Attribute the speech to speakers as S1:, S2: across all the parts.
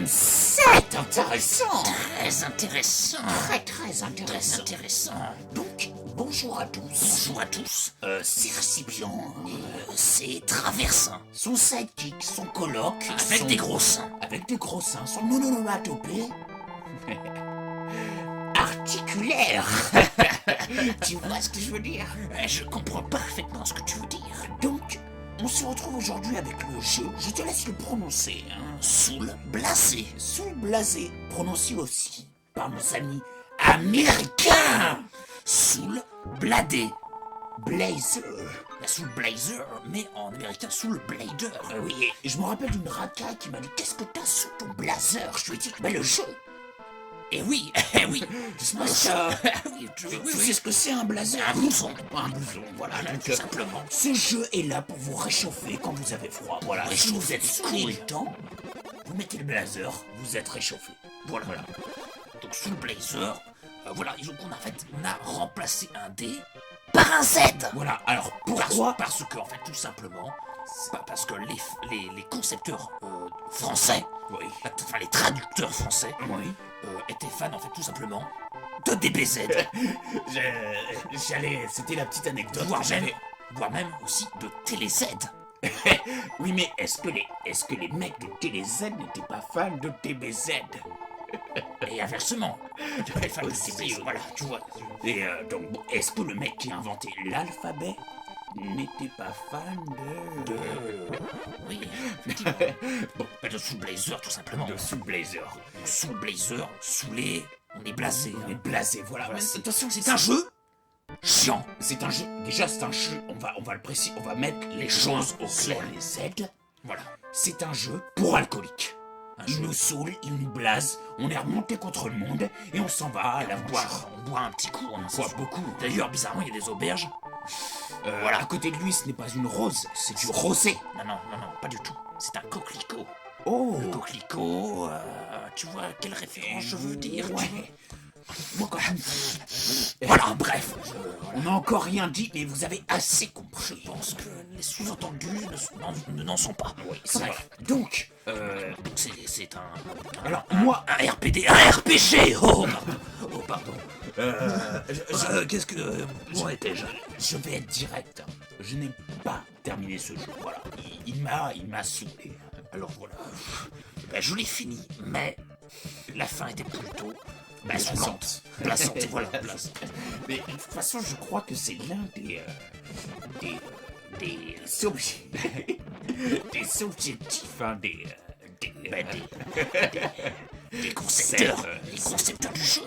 S1: C'est intéressant.
S2: Très intéressant.
S1: Très intéressant.
S2: Très intéressant.
S1: Donc, bonjour à tous.
S2: Bonjour à tous.
S1: C'est Récipient.
S2: C'est Traversin.
S1: Son sidekick, son coloc.
S2: Avec des gros seins.
S1: Avec des gros seins. Son mononomatopée. Articulaire. Tu vois ce que je veux dire?
S2: Je comprends parfaitement ce que tu veux dire.
S1: Donc, on se retrouve aujourd'hui avec le jeu. Je te laisse le prononcer.
S2: Soul blasé.
S1: Soul blasé, prononcé aussi par nos amis américains.
S2: Soul bladé.
S1: Blazer.
S2: La Soul Blazer, mais en américain Soul Blader.
S1: Oui, et je me rappelle d'une racaille qui m'a dit: qu'est-ce que t'as sous ton blazer? Je lui ai dit: le jeu.
S2: Et oui, oui.
S1: Moi, ça.
S2: Oui,
S1: Tu sais ce que c'est un blazer?
S2: Un blouson.
S1: Un blouson, voilà. Donc,
S2: Tout simplement.
S1: ce jeu est là pour vous réchauffer quand vous avez froid. Voilà. Si vous êtes sous les dents, vous mettez le blazer, vous êtes réchauffé.
S2: Voilà. Donc sous le blazer, voilà, donc on a remplacé un D par un Z.
S1: Voilà. Alors pourquoi?
S2: Parce que en fait tout simplement, parce que les concepteurs français,
S1: Oui.
S2: enfin les traducteurs français,
S1: Oui.
S2: étaient fans en fait tout simplement de DBZ,
S1: C'était la petite anecdote.
S2: voire même aussi de TéléZ.
S1: Oui, mais est-ce que les mecs de TéléZ n'étaient pas fans de TBZ?
S2: Et inversement, les fans de
S1: Aussi,
S2: TBZ, voilà, tu vois.
S1: Et donc, bon, est-ce que le mec qui a inventé l'alphabet n'était pas fan de...
S2: Oui, effectivement. Bon, de sous le blazer tout simplement.
S1: de Soul Blazer?
S2: Sous le blazer, saoulé, on est blasé.
S1: On est blasé, voilà.
S2: Voilà,
S1: Mais attention,
S2: c'est un jeu chiant.
S1: C'est un jeu. Déjà, c'est un jeu. On va le préciser. On va mettre les choses au
S2: sur
S1: clair. Les Z.
S2: Voilà.
S1: C'est un jeu pour alcooliques.
S2: Un
S1: Il
S2: jeu.
S1: nous saoule, il nous blase. On est remonté contre le monde et on s'en va à la boire.
S2: On boit un petit coup, on en
S1: Boit beaucoup.
S2: D'ailleurs, bizarrement, il y a des auberges.
S1: Voilà. À côté de lui, ce n'est pas une rose, c'est du rosé.
S2: Non, pas du tout. C'est un coquelicot.
S1: Oh.
S2: Le coquelicot, tu vois quelle référence je veux dire?
S1: Ouais. Moi, quand même.
S2: Voilà, bref.
S1: On n'a encore rien dit, mais vous avez assez compris.
S2: Je pense que les sous-entendus n'en sont pas.
S1: Oui, c'est vrai.
S2: Bref.
S1: Donc,
S2: Donc c'est un...
S1: alors moi,
S2: Un RPD, un RPG. Oh, pardon. Qu'est-ce que... Où étais-je?
S1: je vais être direct. Je n'ai pas terminé ce jeu. Voilà. Il m'a saoulé. Alors voilà.
S2: Ben, je l'ai fini, mais la fin était plutôt
S1: Blassante.
S2: Blassante, et voilà, blassante.
S1: Mais de toute façon, je crois que c'est l'un des des objectifs, hein,
S2: Les concepteurs,
S1: C'est,
S2: les concepteurs du jeu.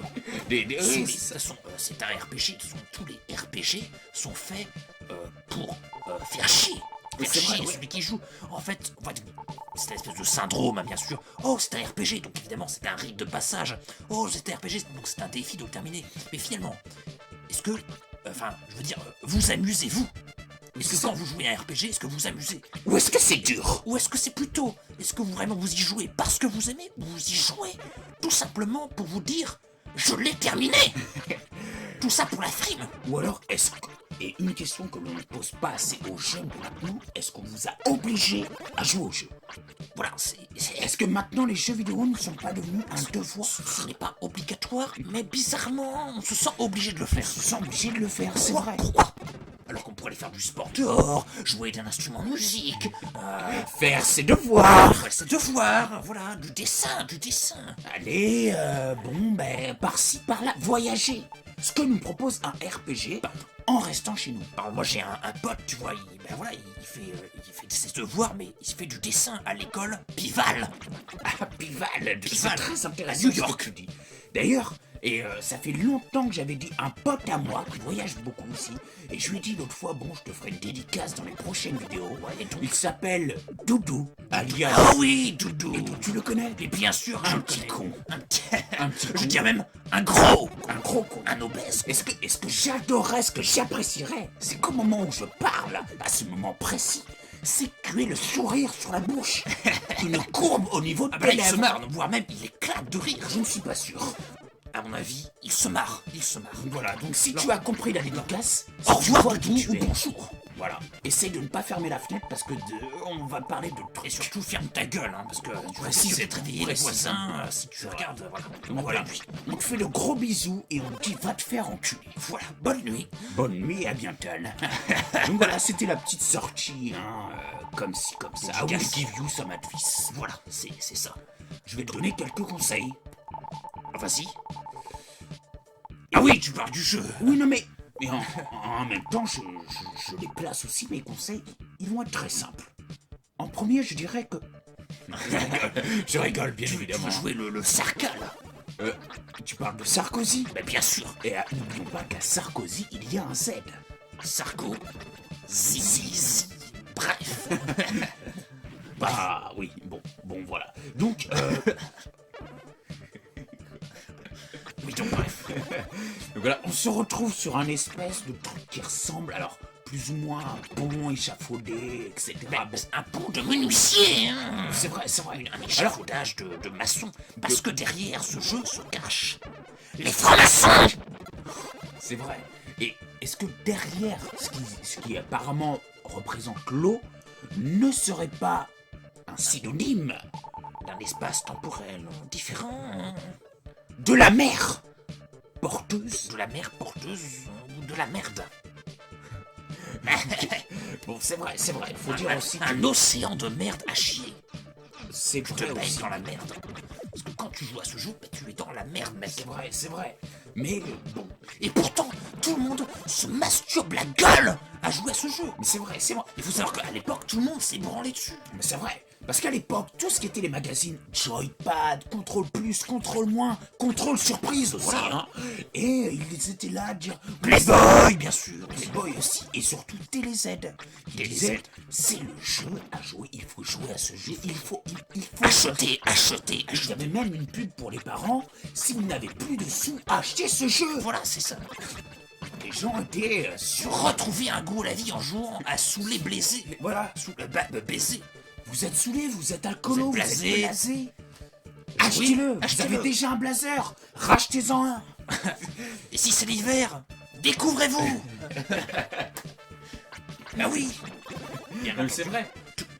S1: oui,
S2: De
S1: c'est
S2: toute
S1: ça.
S2: façon, c'est un RPG. De toute façon, tous les RPG sont faits pour faire chier. Faire
S1: C'est vrai,
S2: chier
S1: ouais.
S2: celui qui joue. En fait, c'est une espèce de syndrome, hein, bien sûr. Oh, c'est un RPG, donc évidemment, c'est un rite de passage. Oh, c'est un RPG, donc c'est un défi de le terminer. Mais finalement, est-ce que, je veux dire, vous amusez-vous? Est-ce que quand vous jouez à un RPG, est-ce que vous amusez?
S1: Ou est-ce que c'est dur?
S2: Ou est-ce que c'est plutôt, est-ce que vraiment vous y jouez parce que vous aimez, ou vous y jouez tout simplement pour vous dire, je l'ai terminé? Tout ça pour la frime.
S1: Ou alors, et une question que l'on ne pose pas assez aux jeunes de maintenant, est-ce qu'on vous a obligé à jouer au jeu?
S2: Voilà,
S1: Est-ce que maintenant les jeux vidéo ne sont pas devenus un devoir?
S2: ce n'est pas obligatoire, mais bizarrement, on se sent obligé de le faire.
S1: On se sent obligé de le faire, c'est vrai.
S2: Pourquoi? Alors qu'on pourrait aller faire du sport dehors, jouer d'un instrument de musique,
S1: Faire ses devoirs.
S2: faire ses devoirs, voilà, du dessin.
S1: Allez, par-ci, par-là, voyager. Ce que nous propose un RPG en restant chez nous.
S2: Alors moi j'ai un pote, tu vois, il fait ses devoirs, mais il fait du dessin à l'école Pival.
S1: Ah, Pival, c'est
S2: Pival,
S1: très
S2: à
S1: intéressant
S2: New
S1: ce que
S2: York.
S1: tu dis. D'ailleurs, ça fait longtemps que j'avais dit un pote à moi qui voyage beaucoup aussi, et je lui ai dit l'autre fois, bon, je te ferai une dédicace dans les prochaines vidéos.
S2: Ouais, et donc-
S1: Il s'appelle Doudou, alias...
S2: Ah oui, Doudou.
S1: Et tu le connais?
S2: Mais bien sûr,
S1: Un
S2: je le
S1: petit
S2: connais.
S1: con.
S2: Un petit,
S1: Un petit
S2: je
S1: con.
S2: dirais même un gros,
S1: Un gros con.
S2: un obèse.
S1: Est-ce que j'adorerais, ce que j'apprécierais, c'est qu'au moment où je parle, à ce moment précis, c'est que tu aies le sourire sur la bouche, une courbe au niveau de
S2: Ah
S1: tes
S2: bah là, il se
S1: lèvres.
S2: marre, voire même il éclate de rire.
S1: Je ne suis pas sûr.
S2: À mon avis, il se marre.
S1: Voilà, donc si tu as compris la dédicace,
S2: Au revoir,
S1: tu vois
S2: Doudou,
S1: qui tu
S2: ou
S1: es.
S2: bonjour.
S1: Voilà. Essaye de ne pas fermer la fenêtre parce que on va parler de
S2: Et
S1: trucs.
S2: surtout, ferme ta gueule, hein, parce que tu
S1: Précise,
S2: risques d'être réveillé les
S1: précise.
S2: voisins si tu regardes, voilà.
S1: Donc voilà. On te fait le gros bisou et on te dit va te faire enculer.
S2: Voilà, bonne nuit.
S1: Bonne nuit, à bientôt. Donc voilà, c'était la petite sortie, hein, comme ci, comme ça. I will give you some advice.
S2: Voilà, c'est ça.
S1: Je vais te donner quelques conseils.
S2: Vas-y. Ah oui, tu parles du jeu.
S1: Oui, non, mais en même temps, je les place aussi, mes conseils. Ils vont être très simples. En premier, je dirais que... Je rigole, bien
S2: Tu
S1: évidemment.
S2: veux jouer le Sarka, là?
S1: Tu parles de Sarkozy.
S2: Ben bien sûr.
S1: Et n'oublions pas qu'à Sarkozy, il y a un Z.
S2: Sarko, Zizi, bref.
S1: Bah oui, bon, voilà. Donc,
S2: Oui, donc bref.
S1: donc voilà, on se retrouve sur un espèce de truc qui ressemble, alors, plus ou moins à un pont échafaudé, etc.
S2: Ben,
S1: Bon,
S2: c'est un pont de menuisier, hein.
S1: c'est vrai, c'est vrai.
S2: Un échafaudage de maçons. Parce que derrière ce jeu se cachent les francs-maçons.
S1: C'est vrai. Et est-ce que derrière ce qui apparemment représente l'eau ne serait pas un synonyme
S2: D'un espace temporel différent, hein.
S1: de la mer porteuse?
S2: De la mer porteuse ou de la merde.
S1: Bon, c'est vrai, il faut dire aussi
S2: Un
S1: que
S2: océan de merde à chier.
S1: c'est
S2: Tu te
S1: vrai
S2: baignes
S1: aussi.
S2: dans la merde. Parce que quand tu joues à ce jeu, ben, tu es dans la merde, mec.
S1: C'est vrai. Mais bon,
S2: Et pourtant, tout le monde se masturbe la gueule à jouer à ce jeu.
S1: mais c'est vrai.
S2: Il faut savoir qu'à l'époque, tout le monde s'est branlé dessus.
S1: Mais c'est vrai. Parce qu'à l'époque, tout ce qui était les magazines, Joypad, Contrôle Plus, Contrôle Moins, Contrôle Surprise aussi,
S2: Voilà.
S1: hein. Et ils étaient là à dire
S2: Playboy, bien sûr.
S1: Playboy aussi, et surtout TéléZ.
S2: TéléZ,
S1: c'est le jeu à jouer, il faut jouer à ce jeu, il faut
S2: Acheter.
S1: Il y avait même une pub pour les parents, si vous n'avez plus de sous, achetez ce jeu.
S2: Voilà, c'est ça.
S1: Les gens étaient sur...
S2: Retrouver un goût à la vie en jouant à saouler blaiser.
S1: Voilà,
S2: Sous le baiser.
S1: vous êtes saoulés, vous êtes alcoolo,
S2: Vous
S1: vous
S2: êtes
S1: êtes
S2: blasé.
S1: blasé. Achetez-le, vous
S2: achetez-le.
S1: avez déjà un blazer, rachetez-en un.
S2: Et si c'est l'hiver, découvrez-vous. Ah oui.
S1: C'est vrai.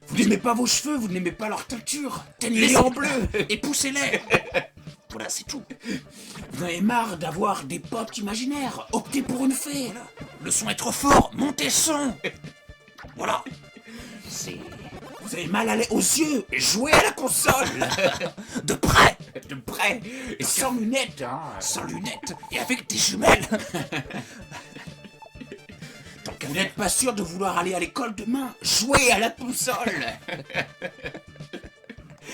S1: Vous n'aimez pas vos cheveux, vous n'aimez pas leur teinture, teignez-les
S2: Les
S1: en bleu.
S2: Et poussez-les. Voilà, c'est tout.
S1: Vous avez marre d'avoir des potes imaginaires, optez pour une fée.
S2: Le son est trop fort, montez le son. Voilà.
S1: Vous avez mal aux yeux, jouez à la console.
S2: De près,
S1: De près, et sans lunettes, hein.
S2: sans lunettes et avec des jumelles. Tant qu'à
S1: Vous
S2: faire,
S1: n'êtes pas sûr de vouloir aller à l'école demain, jouez à la console.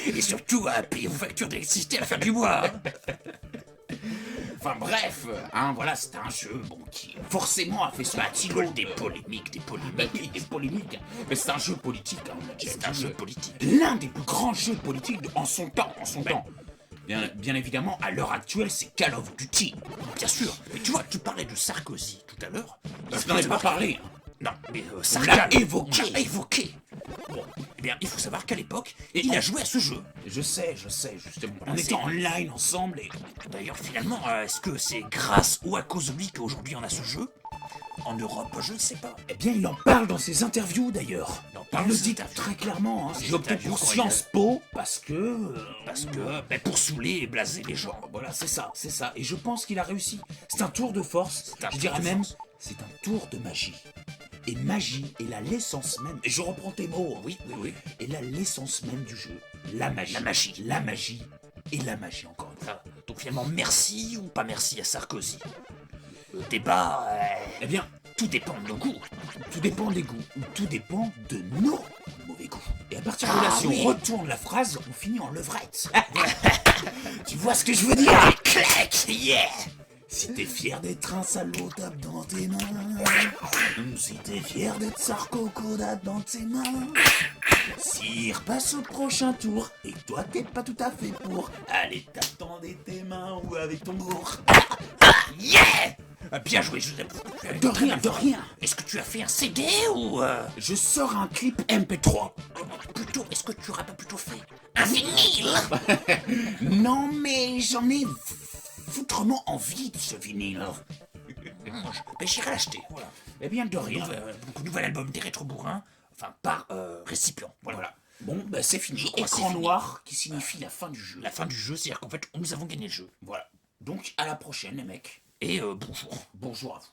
S2: et surtout à payer vos factures d'électricité à la fin du mois.
S1: Enfin bref, hein, voilà, c'est un jeu bon, qui forcément a fait son petit lot
S2: Des polémiques.
S1: des polémiques. Mais c'est un jeu politique, hein, on a déjà
S2: C'est un
S1: dit,
S2: jeu politique.
S1: l'un des plus grands jeux politiques en son temps, Bien évidemment, à l'heure actuelle, c'est Call of Duty.
S2: Bien sûr. Mais tu vois, tu parlais de Sarkozy tout à l'heure.
S1: Je n'en ai pas parlé. Hein.
S2: Non, mais
S1: l'a
S2: Sarka
S1: évoqué.
S2: on l'a évoqué. Bon, eh bien, il faut savoir qu'à l'époque, il a joué à ce jeu.
S1: Je sais, justement.
S2: Voilà,
S1: On
S2: c'est-
S1: était en ligne ensemble et...
S2: D'ailleurs, finalement, est-ce que c'est grâce ou à cause de lui qu'aujourd'hui on a ce jeu? En Europe, je ne sais pas.
S1: Eh bien, il en parle dans ses interviews, d'ailleurs.
S2: Il en parle
S1: Il le
S2: dans ses
S1: dit
S2: interviews.
S1: très clairement. Hein.
S2: Dans ses
S1: J'ai opté
S2: interviews,
S1: pour
S2: quand il
S1: Sciences Po parce que...
S2: Parce que, pour saouler et blaser les gens.
S1: Voilà, c'est ça. Et je pense qu'il a réussi. C'est un tour de force.
S2: C'est un
S1: Je
S2: tour
S1: dirais
S2: de
S1: même,
S2: force.
S1: c'est un tour de magie. Et magie est l'essence même. Et je reprends tes mots. Hein.
S2: Oui.
S1: Et l'essence même du jeu. La magie.
S2: La magie.
S1: La magie. Et la magie encore une fois.
S2: Ah, donc finalement, merci ou pas merci à Sarkozy? Le débat,
S1: Eh bien,
S2: tout dépend de nos goûts.
S1: tout dépend des goûts. Ou tout dépend de nos mauvais goûts. Et à partir de là, si
S2: oui.
S1: on retourne la phrase, on finit en levrette. Tu vois ce que je veux dire?
S2: Clac, yeah.
S1: Si t'es fier d'être un salaud, tape dans tes mains. Si t'es fier d'être Sarko, tape dans tes mains. S'il repasse au prochain tour et que toi t'es pas tout à fait pour, allez tape dans tes mains ou avec ton bourre.
S2: Yeah. Bien joué, Joseph.
S1: De rien.
S2: Est-ce que tu as fait un CD ou...
S1: Je sors un clip MP3.
S2: Plutôt, est-ce que tu aurais pas plutôt fait un vinyle?
S1: Non mais j'en ai foutrement envie de ce vinyle.
S2: J'irai l'acheter, voilà.
S1: Eh bien, de rien.
S2: Nouvel album des Rétro Bourrins, enfin par récipient.
S1: Voilà. Bon, bah c'est fini.
S2: Je crois que
S1: Écran
S2: c'est fini.
S1: noir qui signifie la fin du jeu.
S2: La fin du jeu, c'est-à-dire qu'en fait, nous avons gagné le jeu.
S1: Voilà. Donc, à la prochaine, les mecs.
S2: Et bonjour.
S1: Bonjour à vous.